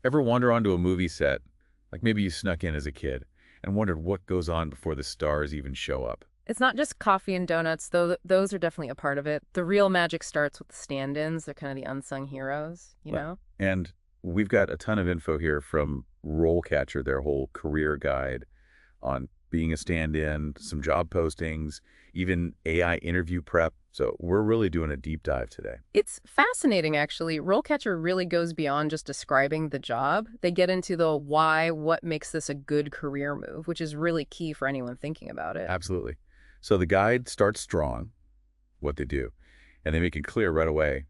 Ever wander onto a movie set, like maybe you snuck in as a kid, and wondered what goes on before the stars even show up? It's not just coffee and donuts, though those are definitely a part of it. The real magic starts with the stand-ins. They're kind of the unsung heroes, you Well, know? and we've got a ton of info here from RoleCatcher, their whole career guide on being a stand-in, some job postings, even AI interview prep. So we're really doing a deep dive today. It's fascinating, actually. RoleCatcher really goes beyond just describing the job. They get into the why, what makes this a good career move, which is really key for anyone thinking about it. Absolutely. So the guide starts strong, what they do, and they make it clear right away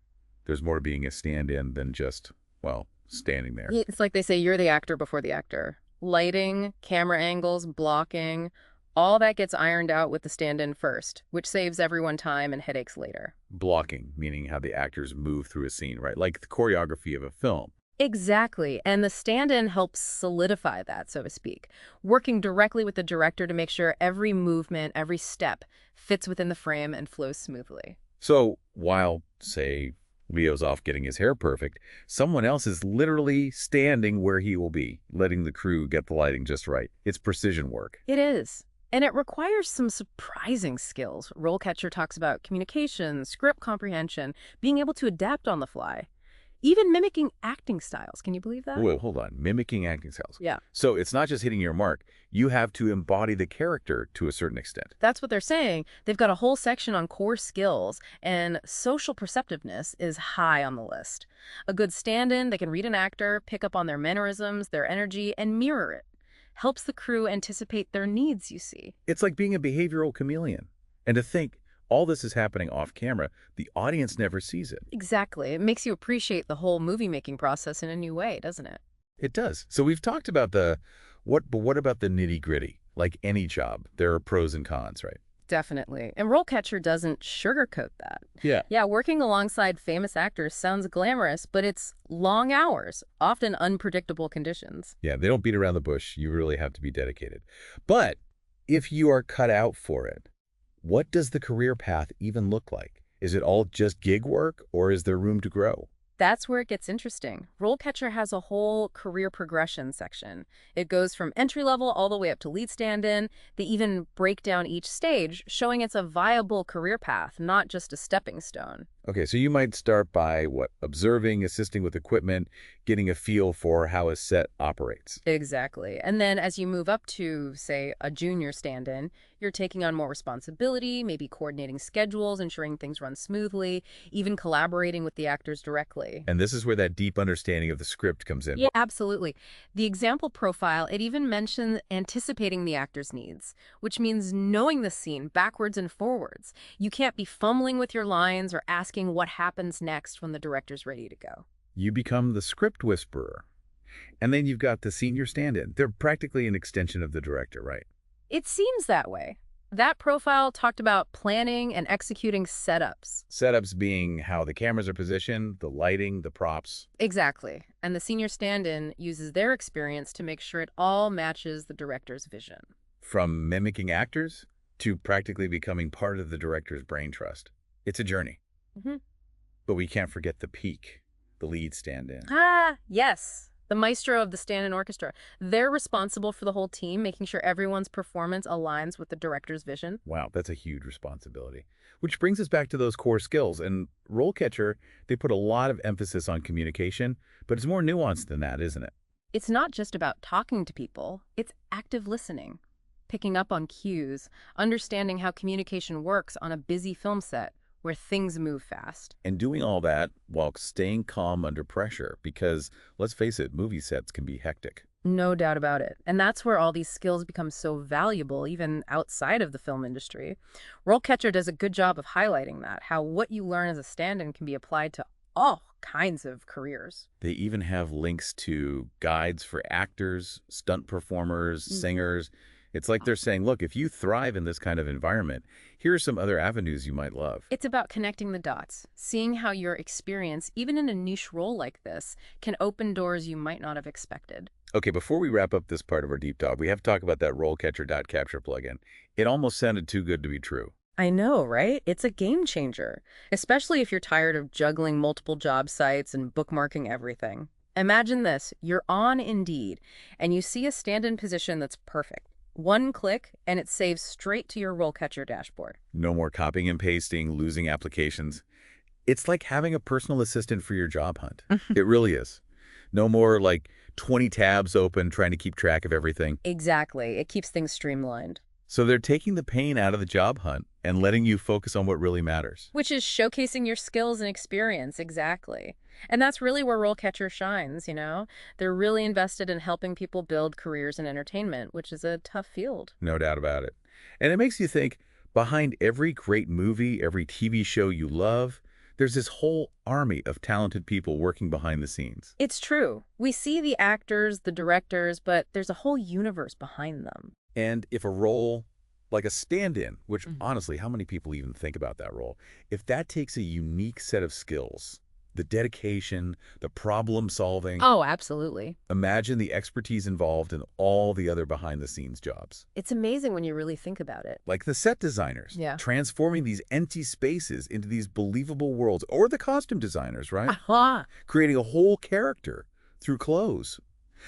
there's more to being a stand-in than just, well, standing there. It's like they say you're the actor before the actor. Lighting, camera angles, blocking, all that gets ironed out with the stand-in first, which saves everyone time and headaches later. Blocking, meaning how the actors move through a scene, right? Like the choreography of a film. Exactly. And the stand-in helps solidify that, so to speak, working directly with the director to make sure every movement, every step fits within the frame and flows smoothly. So while, say, Leo's off getting his hair perfect, someone else is literally standing where he will be, letting the crew get the lighting just right. It's precision work. It is. And it requires some surprising skills. Rolecatcher talks about communication, script comprehension, being able to adapt on the fly, even mimicking acting styles. Can you believe that? Whoa, hold on. Mimicking acting styles. Yeah. So it's not just hitting your mark. You have to embody the character to a certain extent. That's what they're saying. They've got a whole section on core skills, and social perceptiveness is high on the list. A good stand-in, they can read an actor, pick up on their mannerisms, their energy, and mirror it. Helps the crew anticipate their needs, you see. It's like being a behavioral chameleon. And to think all this is happening off camera, the audience never sees it. Exactly. It makes you appreciate the whole movie-making process in a new way, doesn't it? It does. So we've talked about but what about the nitty-gritty? Like any job, there are pros and cons, right? Definitely. And Rolecatcher doesn't sugarcoat that. Yeah. Yeah, working alongside famous actors sounds glamorous, but it's long hours, often unpredictable conditions. Yeah, they don't beat around the bush. You really have to be dedicated. But if you are cut out for it, what does the career path even look like? Is it all just gig work, or is there room to grow? That's where it gets interesting. Rolecatcher has a whole career progression section. It goes from entry level all the way up to lead stand-in. They even break down each stage, showing it's a viable career path, not just a stepping stone. Okay, so you might start by what? Observing, assisting with equipment, getting a feel for how a set operates. Exactly. And then as you move up to, say, a junior stand-in, you're taking on more responsibility, maybe coordinating schedules, ensuring things run smoothly, even collaborating with the actors directly. And this is where that deep understanding of the script comes in. Yeah, absolutely. The example profile, it even mentions anticipating the actor's needs, which means knowing the scene backwards and forwards. You can't be fumbling with your lines or asking what happens next when the director's ready to go. You become the script whisperer. And then you've got the senior stand-in. They're practically an extension of the director, right? It seems that way. That profile talked about planning and executing setups. Setups being how the cameras are positioned, the lighting, the props. Exactly. And the senior stand-in uses their experience to make sure it all matches the director's vision. From mimicking actors to practically becoming part of the director's brain trust. It's a journey. Hmm. But we can't forget the peak, the lead stand-in. Ah, yes. The maestro of the stand-in orchestra. They're responsible for the whole team, making sure everyone's performance aligns with the director's vision. Wow, that's a huge responsibility. Which brings us back to those core skills. And RoleCatcher, they put a lot of emphasis on communication, but it's more nuanced than that, isn't it? It's not just about talking to people, it's active listening, picking up on cues, understanding how communication works on a busy film set where things move fast. And doing all that while staying calm under pressure, because let's face it, movie sets can be hectic. No doubt about it. And that's where all these skills become so valuable, even outside of the film industry. Rolecatcher does a good job of highlighting that, how what you learn as a stand-in can be applied to all kinds of careers. They even have links to guides for actors, stunt performers, singers. It's like they're saying, look, if you thrive in this kind of environment, here are some other avenues you might love. It's about connecting the dots, seeing how your experience, even in a niche role like this, can open doors you might not have expected. Okay, before we wrap up this part of our deep dive, we have to talk about that RoleCatcher.capture plugin. It almost sounded too good to be true. I know, right? It's a game changer, especially if you're tired of juggling multiple job sites and bookmarking everything. Imagine this. You're on Indeed, and you see a stand-in position that's perfect. One click, and it saves straight to your RoleCatcher dashboard. No more copying and pasting, losing applications. It's like having a personal assistant for your job hunt. It really is. No more like 20 tabs open trying to keep track of everything. Exactly. It keeps things streamlined. So they're taking the pain out of the job hunt and letting you focus on what really matters. Which is showcasing your skills and experience, exactly. And that's really where RoleCatcher shines, you know? They're really invested in helping people build careers in entertainment, which is a tough field. No doubt about it. And it makes you think, behind every great movie, every TV show you love, there's this whole army of talented people working behind the scenes. It's true. We see the actors, the directors, but there's a whole universe behind them. And if a role, like a stand-in, which honestly, how many people even think about that role? If that takes a unique set of skills, the dedication, the problem solving, Oh, absolutely. imagine the expertise involved in all the other behind-the-scenes jobs. It's amazing when you really think about it. Like the set designers, Yeah. transforming these empty spaces into these believable worlds, or the costume designers, right? Aha! Creating a whole character through clothes.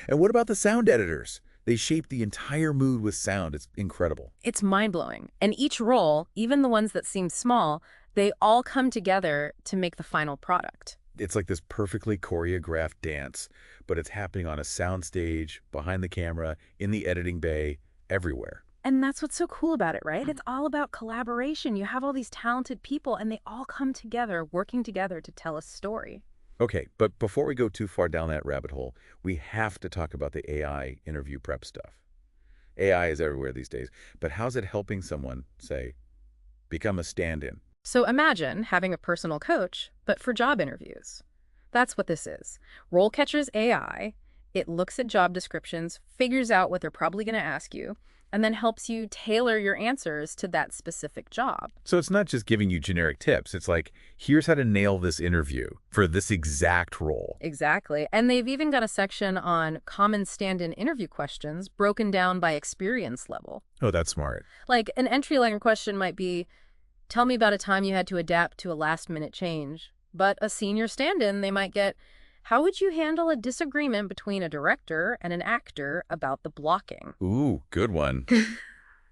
And what about the sound editors? They shape the entire mood with sound. It's incredible. It's mind-blowing. And each role, even the ones that seem small, they all come together to make the final product. It's like this perfectly choreographed dance, but it's happening on a soundstage, behind the camera, in the editing bay, everywhere. And that's what's so cool about it, right? It's all about collaboration. You have all these talented people, and they all come together, working together to tell a story. Okay, but before we go too far down that rabbit hole, we have to talk about the AI interview prep stuff. AI is everywhere these days, but how's it helping someone, say, become a stand-in? So imagine having a personal coach, but for job interviews. That's what this is. RoleCatcher's AI, it looks at job descriptions, figures out what they're probably going to ask you, and then helps you tailor your answers to that specific job. So it's not just giving you generic tips. It's like, here's how to nail this interview for this exact role. Exactly. And they've even got a section on common stand-in interview questions broken down by experience level. Oh, that's smart. Like an entry-level question might be, tell me about a time you had to adapt to a last-minute change. But a senior stand-in, they might get, how would you handle a disagreement between a director and an actor about the blocking? Ooh, good one.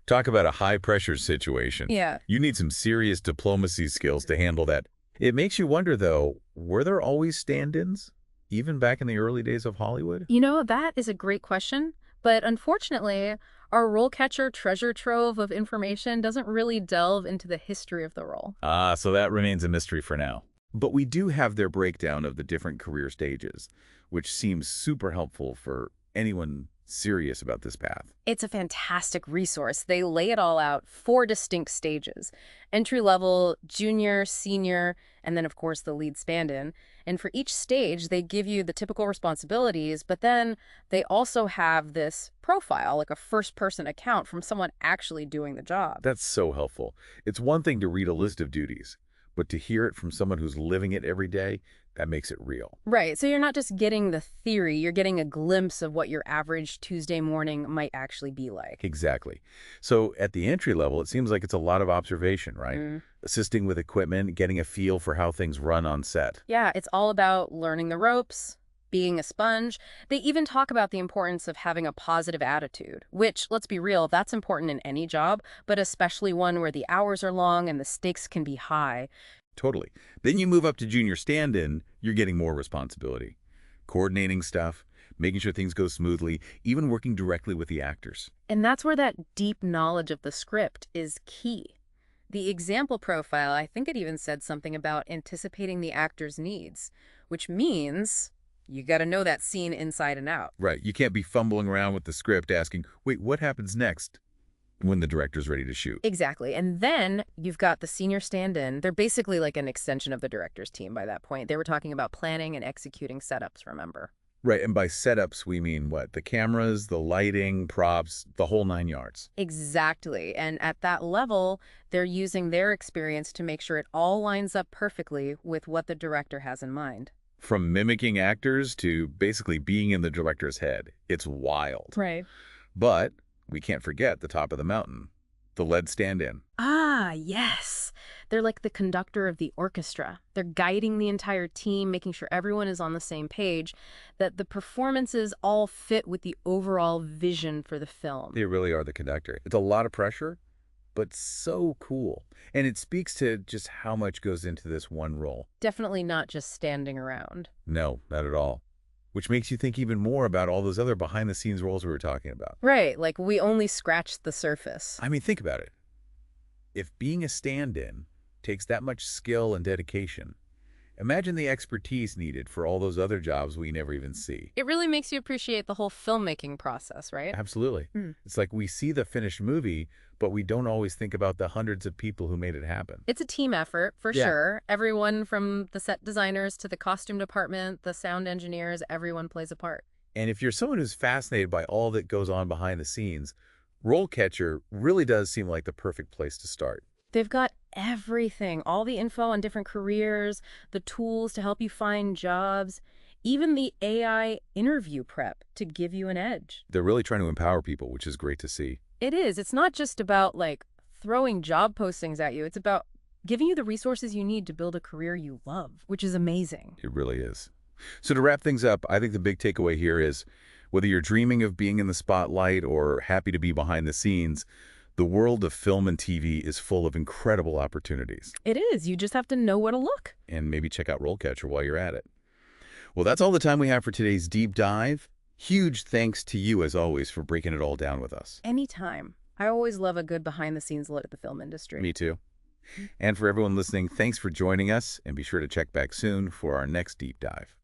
Talk about a high-pressure situation. Yeah. You need some serious diplomacy skills to handle that. It makes you wonder, though, were there always stand-ins, even back in the early days of Hollywood? You know, that is a great question. But unfortunately, our RoleCatcher treasure trove of information doesn't really delve into the history of the role. Ah, so that remains a mystery for now. But we do have their breakdown of the different career stages, which seems super helpful for anyone serious about this path. It's a fantastic resource. They lay it all out, 4 distinct stages: entry level, junior, senior, and then of course the lead stand-in. And for each stage, they give you the typical responsibilities, but then they also have this profile, like a first-person account from someone actually doing the job. That's so helpful. It's one thing to read a list of duties, but to hear it from someone who's living it every day, that makes it real. Right, so you're not just getting the theory, you're getting a glimpse of what your average Tuesday morning might actually be like. Exactly. So at the entry level, it seems like it's a lot of observation, right? Assisting with equipment, getting a feel for how things run on set. Yeah, it's all about learning the ropes, being a sponge. They even talk about the importance of having a positive attitude, which, let's be real, that's important in any job, but especially one where the hours are long and the stakes can be high. Totally. Then you move up to junior stand-in, you're getting more responsibility. Coordinating stuff, making sure things go smoothly, even working directly with the actors. And that's where that deep knowledge of the script is key. The example profile, I think it even said something about anticipating the actor's needs, which means you got to know that scene inside and out. Right. You can't be fumbling around with the script asking, wait, what happens next? When the director's ready to shoot. Exactly. And then you've got the senior stand-in. They're basically like an extension of the director's team by that point. They were talking about planning and executing setups, remember? Right, and by setups, we mean what? The cameras, the lighting, props, the whole 9 yards. Exactly. And at that level, they're using their experience to make sure it all lines up perfectly with what the director has in mind. From mimicking actors to basically being in the director's head. It's wild. Right. But we can't forget the top of the mountain, The lead stand-in. Ah, yes. They're like the conductor of the orchestra. They're guiding the entire team, making sure everyone is on the same page, that the performances all fit with the overall vision for the film. They really are the conductor. It's a lot of pressure, but so cool. And it speaks to just how much goes into this one role. Definitely not just standing around. No, not at all. Which makes you think even more about all those other behind-the-scenes roles we were talking about. Right, like we only scratched the surface. I mean, think about it. If being a stand-in takes that much skill and dedication, imagine the expertise needed for all those other jobs we never even see. It really makes you appreciate the whole filmmaking process, right? Absolutely. Hmm. It's like we see the finished movie, but we don't always think about the hundreds of people who made it happen. It's a team effort, for Yeah. sure. Everyone from the set designers to the costume department, the sound engineers, everyone plays a part. And if you're someone who's fascinated by all that goes on behind the scenes, RoleCatcher really does seem like the perfect place to start. They've got everything, all the info on different careers, the tools to help you find jobs, even the AI interview prep to give you an edge. They're really trying to empower people, which is great to see. It is. It's not just about like throwing job postings at you. It's about giving you the resources you need to build a career you love, which is amazing. It really is. So to wrap things up, I think the big takeaway here is whether you're dreaming of being in the spotlight or happy to be behind the scenes, the world of film and TV is full of incredible opportunities. It is. You just have to know where to look. And maybe check out RoleCatcher while you're at it. Well, that's all the time we have for today's deep dive. Huge thanks to you, as always, for breaking it all down with us. Anytime. I always love a good behind-the-scenes look at the film industry. Me too. And for everyone listening, thanks for joining us, and be sure to check back soon for our next deep dive.